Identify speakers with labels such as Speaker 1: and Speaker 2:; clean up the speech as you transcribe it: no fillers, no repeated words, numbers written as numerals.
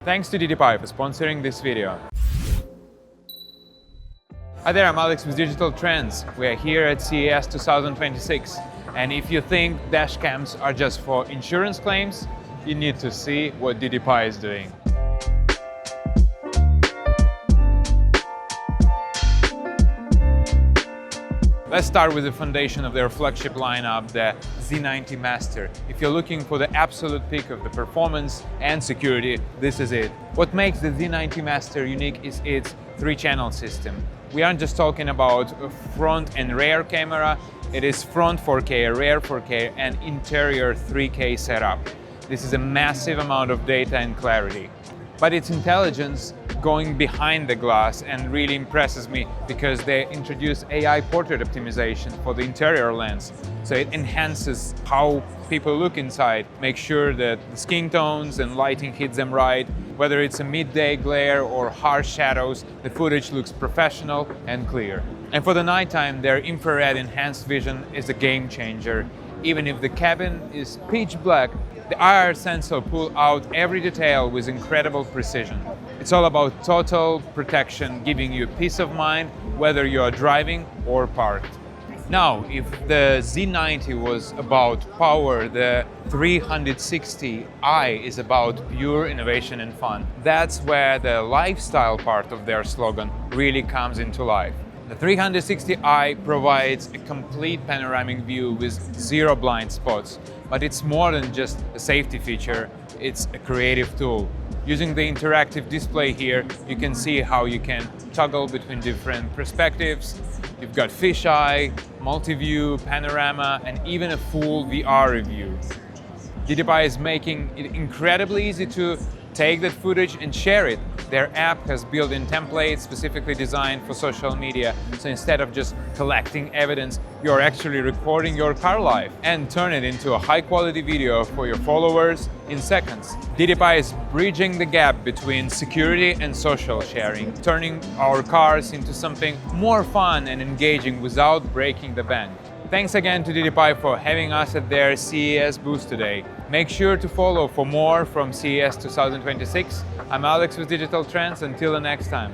Speaker 1: Thanks to DDPAI for sponsoring this video. Hi there, I'm Alex with Digital Trends. We are here at CES 2026. And if you think dashcams are just for insurance claims, you need to see what DDPAI is doing. Let's start with the foundation of their flagship lineup, the Z90 Master. If you're looking for the absolute peak of the performance and security, this is it. What makes the Z90 Master unique is its 3-channel system. We aren't just talking about a front and rear camera, it is front 4K, rear 4K and interior 3K setup. This is a massive amount of data and clarity. But its intelligence going behind the glass and really impresses me because they introduce AI portrait optimization for the interior lens. So it enhances how people look inside, make sure that the skin tones and lighting hits them right. Whether it's a midday glare or harsh shadows, the footage looks professional and clear. And for the nighttime, their infrared enhanced vision is a game changer. Even if the cabin is pitch black, the IR sensor pulls out every detail with incredible precision. It's all about total protection, giving you peace of mind whether you are driving or parked. Now, if the Z90 was about power, the 360i is about pure innovation and fun. That's where the lifestyle part of their slogan really comes into life. The 360i provides a complete panoramic view with 0 blind spots, but it's more than just a safety feature, it's a creative tool. Using the interactive display here, you can see how you can toggle between different perspectives. You've got fisheye, multi-view, panorama, and even a full VR review. DDPAI is making it incredibly easy to take that footage and share it. Their app has built-in templates specifically designed for social media, so instead of just collecting evidence, you're actually recording your car life and turn it into a high-quality video for your followers in seconds. DDPAI is bridging the gap between security and social sharing, turning our cars into something more fun and engaging without breaking the bank. Thanks again to DDPAI for having us at their CES booth today. Make sure to follow for more from CES 2026. I'm Alex with Digital Trends. Until the next time.